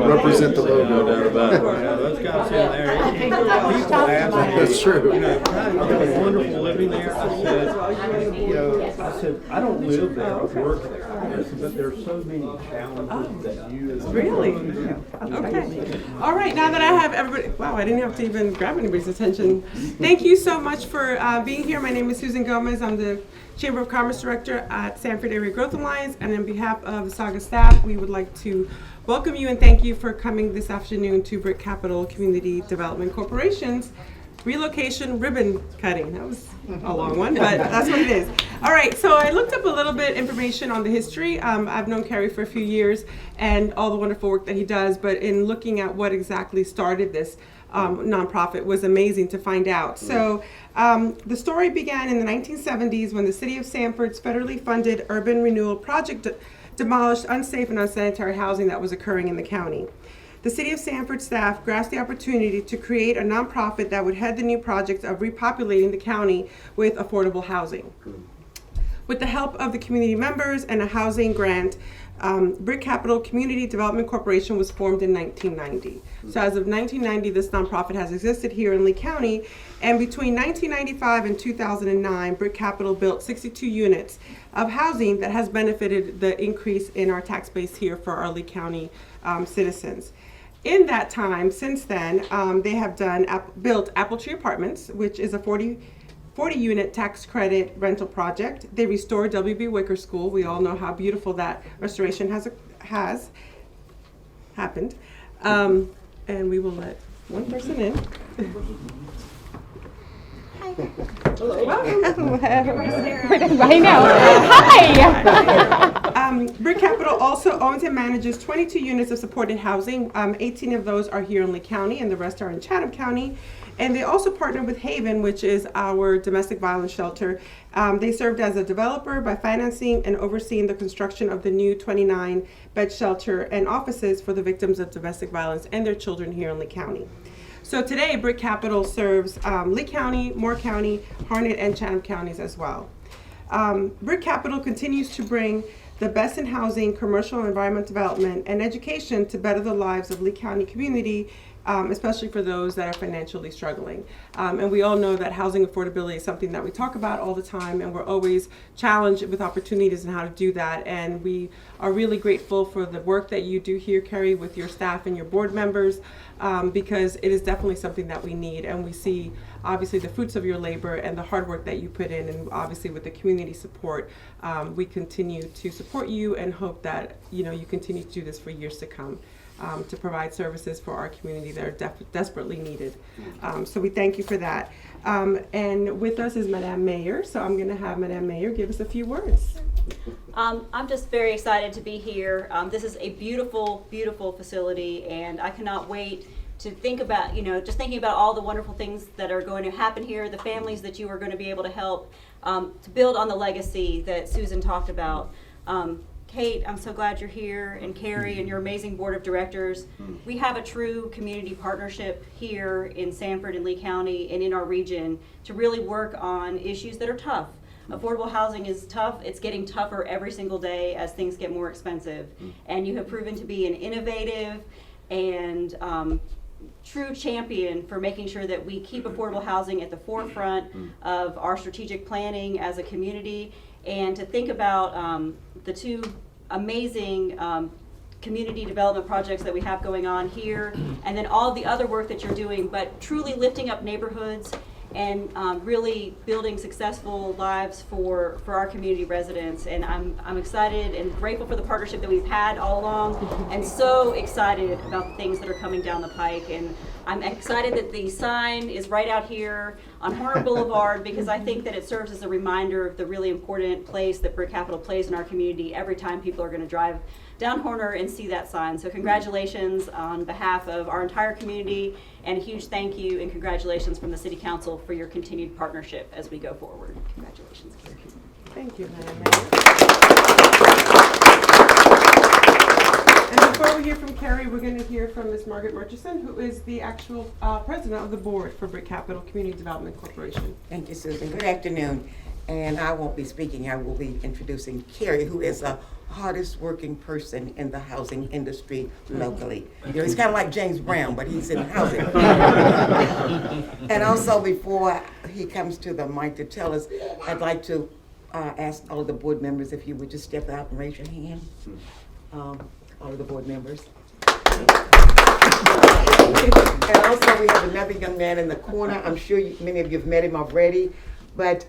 represent the logo. No doubt about it. Those guys in there, people ask me, That's true. you know, it was wonderful living there. I said, I don't live there, I work there. I said, but there's so many challenges that you as a Really? Okay. All right, now that I have everybody, wow, I didn't have to even grab anybody's attention. Thank you so much for being here. My name is Susan Gomez. I'm the Chamber of Commerce Director at Sanford Area Growth Alliance, and on behalf of the Saga staff, we would like to welcome you and thank you for coming this afternoon to Brick Capital Community Development Corporation's relocation ribbon cutting. That was a long one, but that's what it is. All right, so I looked up a little bit information on the history. I've known Kerry for a few years and all the wonderful work that he does, but in looking at what exactly started this nonprofit was amazing to find out. So the story began in the 1970s when the city of Sanford's federally funded urban renewal project demolished unsafe and unsanitary housing that was occurring in the county. The City of Sanford staff grasped the opportunity to create a nonprofit that would head the new project of repopulating the county with affordable housing. With the help of the community members and a housing grant, Brick Capital Community Development Corporation was formed in 1990. So as of 1990, this nonprofit has existed here in Lee County, and between 1995 and 2009, Brick Capital built 62 units of housing that has benefited the increase in our tax base here for our Lee County citizens. In that time, since then, they have built Apple Tree Apartments, which is a 40-unit tax credit rental project. They restored W.B. Wicker School. We all know how beautiful that restoration has happened. And we will let one person in. Hello. I know. Hi. Brick Capital also owns and manages 22 units of supported housing. 18 of those are here in Lee County, and the rest are in Chatham County. And they also partner with Haven, which is our domestic violence shelter. They served as a developer by financing and overseeing the construction of the new 29-bed shelter and offices for the victims of domestic violence and their children here in Lee County. So today, Brick Capital serves Lee County, Moore County, Harnett, and Chatham counties as well. Brick Capital continues to bring the best in housing, commercial and environment development, and education to better the lives of Lee County community, especially for those that are financially struggling. And we all know that housing affordability is something that we talk about all the time, and we're always challenged with opportunities and how to do that. And we are really grateful for the work that you do here, Kerry, with your staff and your board members, because it is definitely something that we need. And we see, obviously, the fruits of your labor and the hard work that you put in, and obviously with the community support, we continue to support you and hope that you continue to do this for years to come. To provide services for our community that are desperately needed. So we thank you for that. And with us is Madame Mayor, so I'm going to have Madame Mayor give us a few words. I'm just very excited to be here. This is a beautiful, beautiful facility, and I cannot wait to think about, just thinking about all the wonderful things that are going to happen here, the families that you are going to be able to help, to build on the legacy that Susan talked about. Kate, I'm so glad you're here, and Carrie and your amazing board of directors. We have a true community partnership here in Sanford and Lee County and in our region to really work on issues that are tough. Affordable housing is tough. It's getting tougher every single day as things get more expensive. And you have proven to be an innovative and true champion for making sure that we keep affordable housing at the forefront of our strategic planning as a community, and to think about the two amazing community development projects that we have going on here, and then all the other work that you're doing, but truly lifting up neighborhoods and really building successful lives for our community residents. And I'm excited and grateful for the partnership that we've had all along, and so excited about the things that are coming down the pike. And I'm excited that the sign is right out here on Horner Boulevard, because I think that it serves as a reminder of the really important place that Brick Capital plays in our community every time people are going to drive down Horner and see that sign. So congratulations on behalf of our entire community, and a huge thank you and congratulations from the City Council for your continued partnership as we go forward. Congratulations. Thank you, Madam Mayor. And before we hear from Kerry, we're going to hear from Ms. Margaret Murchison, who is the actual president of the board for Brick Capital Community Development Corporation. Thank you, Susan. Good afternoon. And I won't be speaking. I will be introducing Kerry, who is a hardest working person in the housing industry locally. You know, he's kind of like James Brown, but he's in housing. And also, before he comes to the mic to tell us, I'd like to ask all of the board members if you would just step out and raise your hand. All of the board members. And also, we have another young man in the corner. I'm sure many of you have met him already, but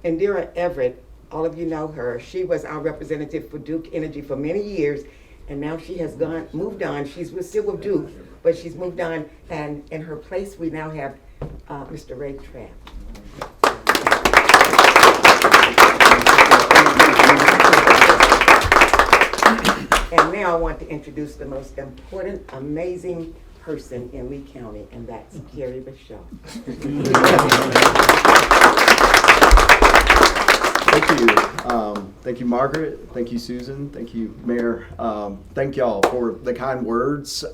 Indira Everett, all of you know her. She was our representative for Duke Energy for many years, and now she has moved on. She's still with Duke, but she's moved on, and in her place, we now have Mr. Ray Trapp. And now I want to introduce the most important, amazing person in Lee County, and that's Kerry Bashaw. Thank you. Thank you, Margaret. Thank you, Susan. Thank you, Mayor. Thank y'all for the kind words.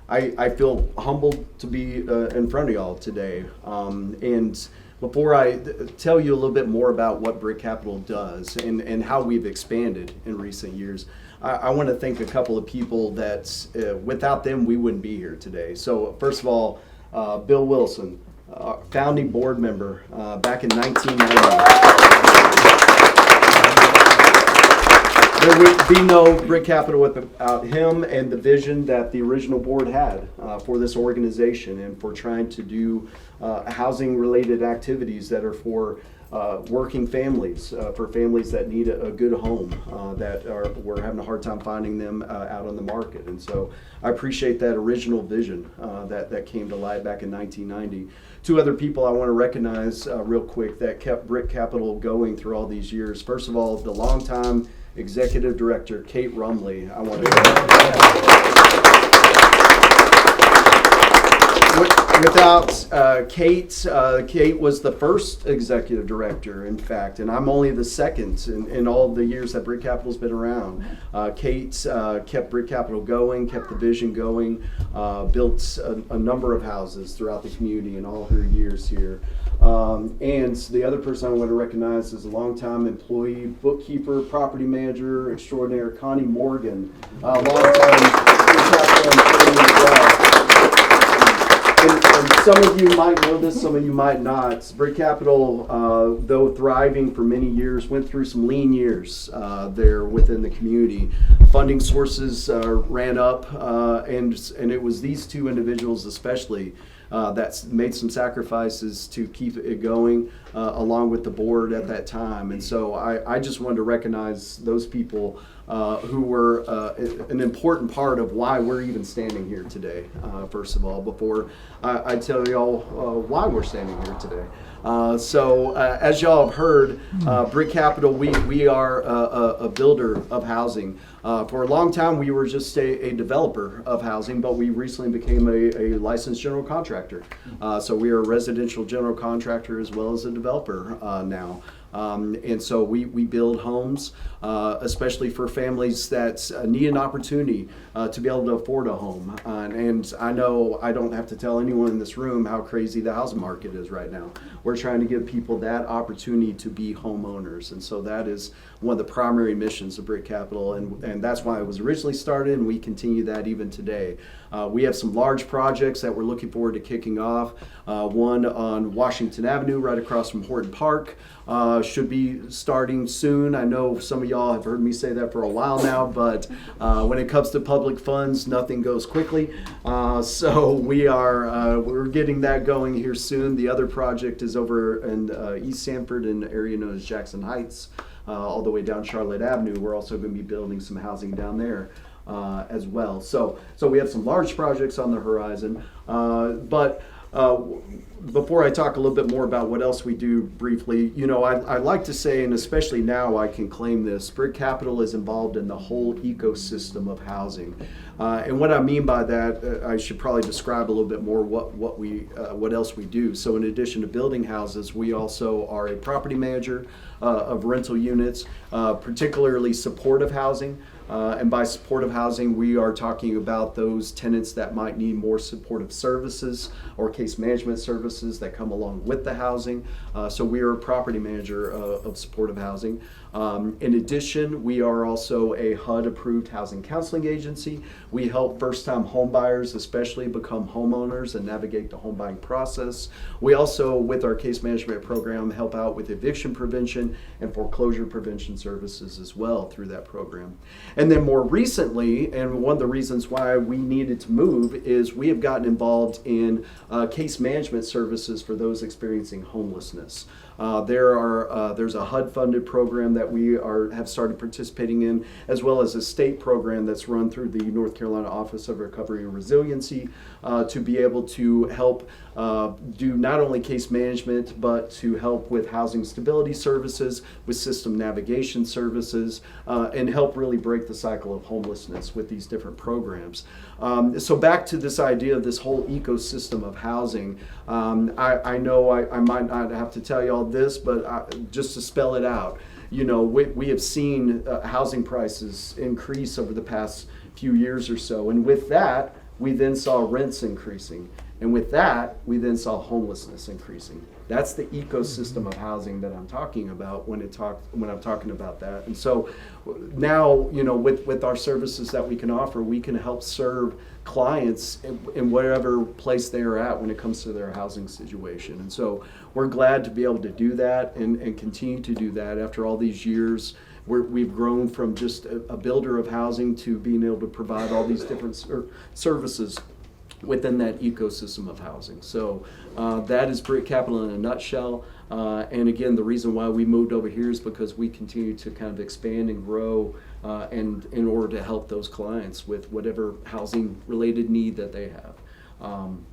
I feel humbled to be in front of y'all today. And before I tell you a little bit more about what Brick Capital does and how we've expanded in recent years, I want to thank a couple of people that without them we wouldn't be here today. So first of all, Bill Wilson, founding board member back in 1990. There would be no Brick Capital without him and the vision that the original board had for this organization and for trying to do housing-related activities that are for working families, for families that need a good home, we're having a hard time finding them out on the market. And so I appreciate that original vision that came to light back in 1990. Two other people I want to recognize real quick that kept Brick Capital going through all these years. First of all, the longtime Executive Director, Kate Rumley. I want to without Kate was the first executive director, in fact, and I'm only the second in all the years that Brick Capital's been around. Kate kept Brick Capital going, kept the vision going, built a number of houses throughout the community in all her years here. And the other person I want to recognize is a longtime employee, bookkeeper, property manager extraordinaire, Connie Morgan, longtime Brick Capital employee as well. And some of you might know this, some of you might not. Brick Capital, though thriving for many years, went through some lean years there within the community. Funding sources ran up, and it was these two individuals especially that made some sacrifices to keep it going, along with the board at that time. And so I just wanted to recognize those people who were an important part of why we're even standing here today, first of all, before I tell y'all why we're standing here today. As y'all have heard, Brick Capital, we are a builder of housing. For a long time, we were just a developer of housing, but we recently became a licensed general contractor. So we are a residential general contractor as well as a developer now. And so we build homes, especially for families that need an opportunity to be able to afford a home. And I know I don't have to tell anyone in this room how crazy the housing market is right now. We're trying to give people that opportunity to be homeowners. And so that is one of the primary missions of Brick Capital. And that's why it was originally started, and we continue that even today. We have some large projects that we're looking forward to kicking off. One on Washington Avenue, right across from Horton Park. Should be starting soon. I know some of y'all have heard me say that for a while now, but when it comes to public funds, nothing goes quickly. So we're getting that going here soon. The other project is over in East Sanford, in an area known as Jackson Heights, all the way down Charlotte Avenue. We're also going to be building some housing down there as well. So we have some large projects on the horizon, but before I talk a little bit more about what else we do briefly, I'd like to say, and especially now I can claim this, Brick Capital is involved in the whole ecosystem of housing. And what I mean by that, I should probably describe a little bit more what else we do. So in addition to building houses, we also are a property manager of rental units, particularly supportive housing. And by supportive housing, we are talking about those tenants that might need more supportive services or case management services that come along with the housing. So we are a property manager of supportive housing. In addition, we are also a HUD-approved housing counseling agency. We help first-time home buyers especially become homeowners and navigate the home buying process. We also, with our case management program, help out with eviction prevention and foreclosure prevention services as well through that program. And then more recently, and one of the reasons why we needed to move, is we have gotten involved in case management services for those experiencing homelessness. There's a HUD-funded program that we have started participating in, as well as a state program that's run through the North Carolina Office of Recovery and Resiliency to be able to help do not only case management, but to help with housing stability services, with system navigation services, and help really break the cycle of homelessness with these different programs. So back to this idea of this whole ecosystem of housing, I know I might not have to tell you all this, but just to spell it out, we have seen housing prices increase over the past few years or so, and with that, we then saw rents increasing, and with that, we then saw homelessness increasing. That's the ecosystem of housing that I'm talking about when I'm talking about that. And so now, with our services that we can offer, we can help serve clients in whatever place they are at when it comes to their housing situation. And so we're glad to be able to do that and continue to do that after all these years. We've grown from just a builder of housing to being able to provide all these different services within that ecosystem of housing. So that is Brick Capital in a nutshell. And again, the reason why we moved over here is because we continue to kind of expand and grow and in order to help those clients with whatever housing related need that they have.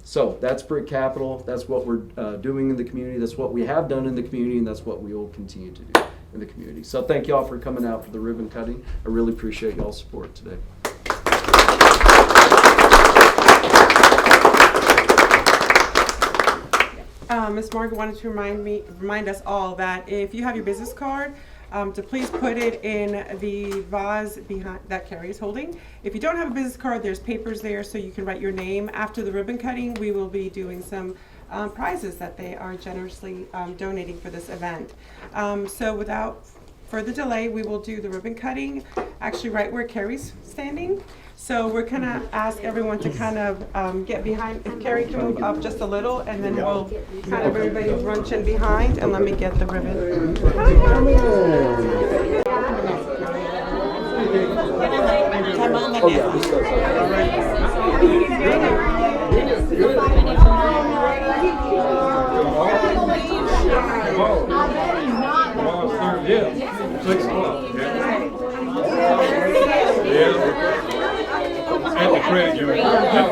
So that's Brick Capital. That's what we're doing in the community. That's what we have done in the community, and that's what we will continue to do in the community. So thank you all for coming out for the ribbon cutting. I really appreciate y'all's support today. Ms. Morgan wanted to remind us all that if you have your business card, to please put it in the vase behind that Carrie is holding. If you don't have a business card, there's papers there so you can write your name. After the ribbon cutting, we will be doing some prizes that they are generously donating for this event. So without further delay, we will do the ribbon cutting actually right where Carrie's standing. So we're gonna ask everyone to kind of get behind. If Carrie can move up just a little, and then we'll kind of everybody runch in behind, and let me get the ribbon. Come on, Yeah, 6 o'clock. Yeah. At the credit union. Yeah.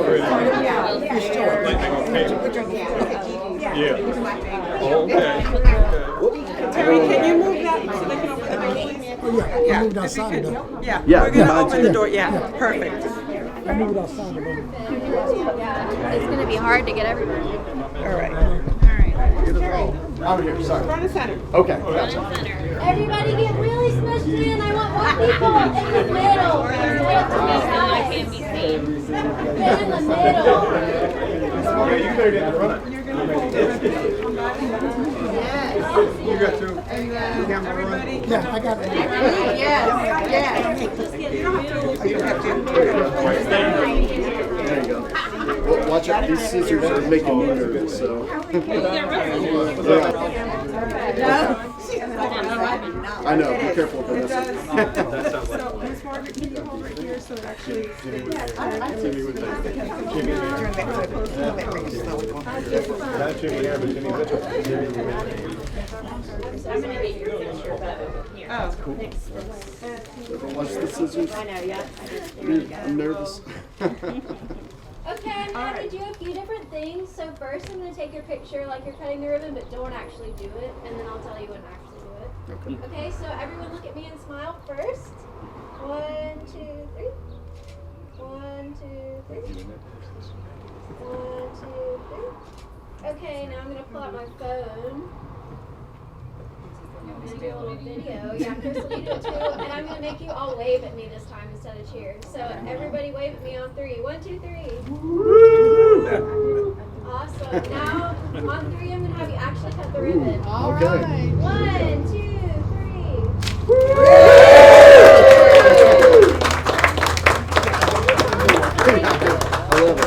Okay. Terry, can you move that so they can open the door, please? Oh, yeah, I moved outside the door. Yeah, Yeah, we're gonna mine open too. the door. Yeah, perfect. I moved outside the door. It's going to be hard to get everywhere. All right. I'm here, sorry. Front and center. Okay. Everybody get really smushed in. I want more people in the middle. I can't be seen. Get in the middle. Yeah, you better get in front. You're gonna hold the ribbon. You got to. Everybody. Yeah, I got it. You don't have to. You don't have to. There you go. Well, watch out, these scissors are making me nervous, so. I know, be careful with this. So, Ms. Margaret, can you hold right here so it actually... I'm going to get your picture, but here. Oh, Cool. Watch the scissors. I know, yeah. I'm nervous. Okay, I'm going to do a few different things. So first I'm going to take your picture like you're cutting the ribbon, but don't actually do it. And then I'll tell you when to actually do it. Okay, so everyone look at me and smile first. 1, 2, 3. 1, 2, 3. 1, 2, 3. Okay, now I'm going to pull out my phone. I'm gonna do a little video. Yeah, Chris will do it too. And I'm gonna make you all wave at me this time instead of cheer. So everybody wave at me on 3. 1, 2, 3. Awesome. Now on 3, I'm gonna have you actually cut the ribbon. Okay. 1, 2, 3. I love it.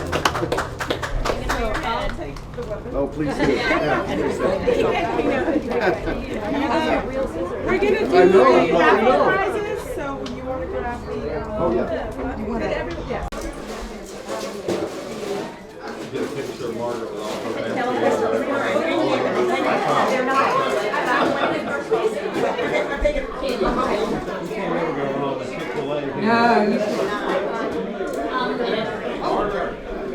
Oh, please do. Yeah, please do. We're gonna do I know, the I know. raffle prizes, so you want to grab the. Oh, yeah. You want it? Yeah. Get a picture of Margaret with all her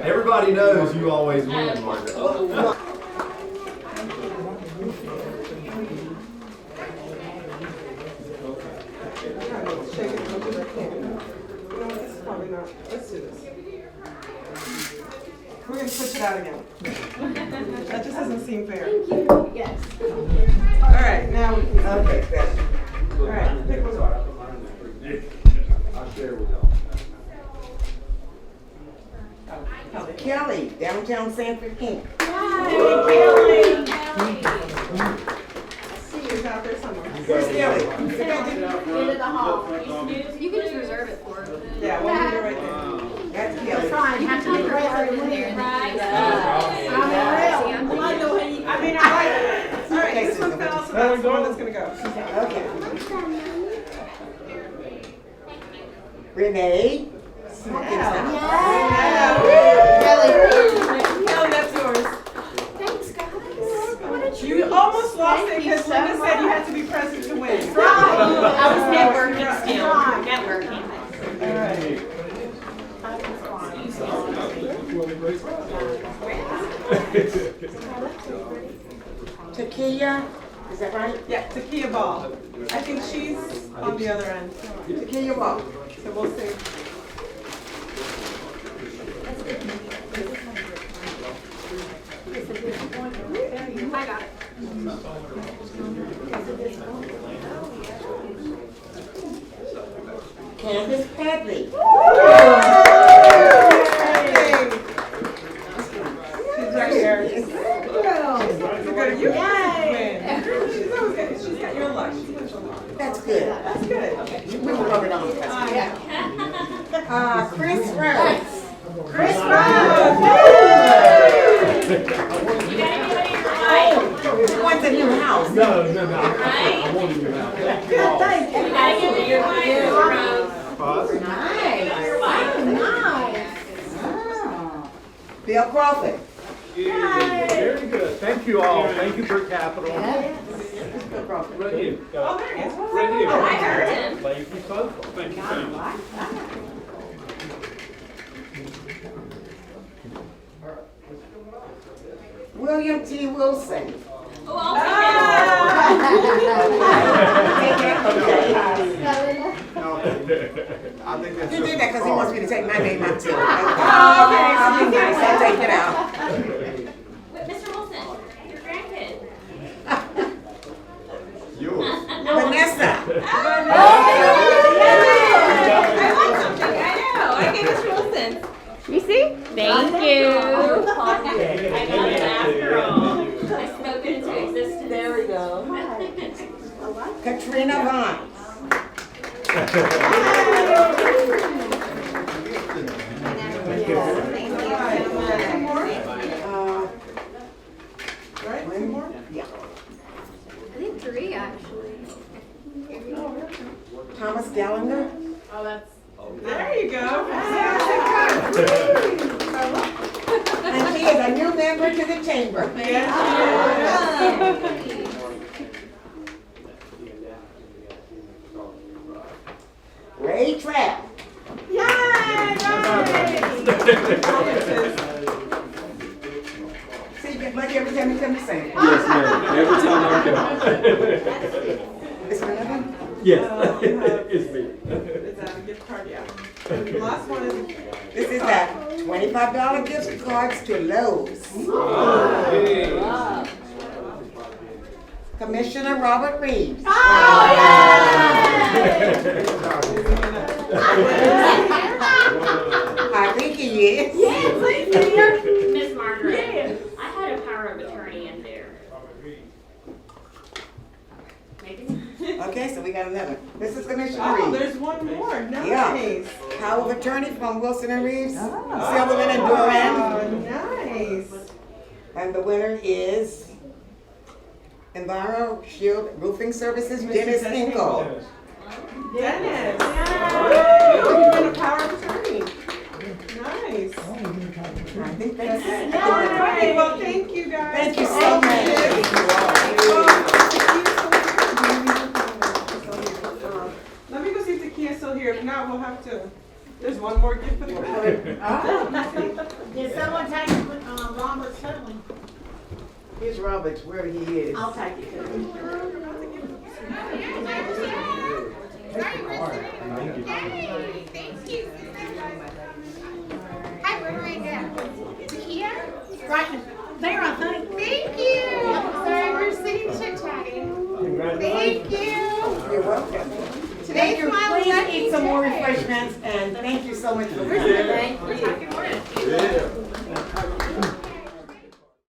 Everybody knows you always win, Margaret. Shake it as much as I can. You know what, this is probably not. Let's do this. We're gonna switch it out again. That just doesn't seem fair. Yes. All right, now we can. Okay, good. All right, pick one up. I'll share with y'all. Kelly, downtown Sanford, Inc. She's out there somewhere. Where's Kelly? Into the hall. You can just reserve it for her. Yeah, one minute right there. That's Kelly. You have to be present in there. I mean, I like it. All right, this one's gonna also that's the one that's gonna go. Okay. Renee. Smoking stuff. Kelly, that's yours. Thanks, guys. You almost lost it because Linda said you had to be present to win. I was networking still. Networking. All right. Takia, is that right? Yeah, Takia Ball. I think she's on the other end. Takia Ball. So we'll see. I got it. Candace Hadley. She's right here. You win. She's always good. She's got your luck. She's got your luck. That's good. That's good. We will rub it on. Chris Rose. Chris Rose. She wants a new house. No. I want you out. Good, thank you. Bill Crawford. Very good. Thank you all. Thank you for Capital. Bill Crawford. Right here. Oh, there he is. Right here. I heard him. Thank you so much. Thank you. William T. Wilson. Oh, I'll I think that's He did that because he wants me to take my name out too. Okay. okay. I'll be nice. I'll take it out. Wait, Mr. Wilson, your grandkid. yours. Vanessa. I want something. I know. I gave Mr. Wilson. You see? Thank you. I love it after all. I spoke it into existence. There we go. Katrina Vaughn. Two more? Right? Two more? Yeah. I think 3 actually. Thomas Gallagher. There you go. And she is a new member to the chamber. Ray Trapp. See, like every time you come to sing. Yes, ma'am. Every time I Is there another one? come. Yes, it's me. It's a gift card, yeah. The last one is. This is that $25 gift cards to Lowe's. Commissioner Robert Reeves. I think he is. Miss Margaret, I had a power of attorney in there. Maybe. Okay, so we got another. This is Commissioner Oh, Reeves. there's one more. Nice. Yeah. Power of attorney from Wilson and Reeves, Silverman and Oh, Duran. nice. And the winner is Enviro Shield Roofing Services, Mr. Dennis Dennis Hinkle. Dennis. You've been a power of attorney. Nice. I think that's it. All right, well, thank you guys. Thank you for so all much. this. Let me go see if the key is still here. If not, we'll have to. There's one more gift for the crowd. Did someone take Robert's family? Here's Roberts, where he is. I'll take it. Hi, where are we at? Here? Right there, I think. Thank you. Sorry, we're sitting chit-chatting. Thank you. You're welcome. Today's my Please lucky eat some more day. refreshments and thank you so much for coming. Thank you.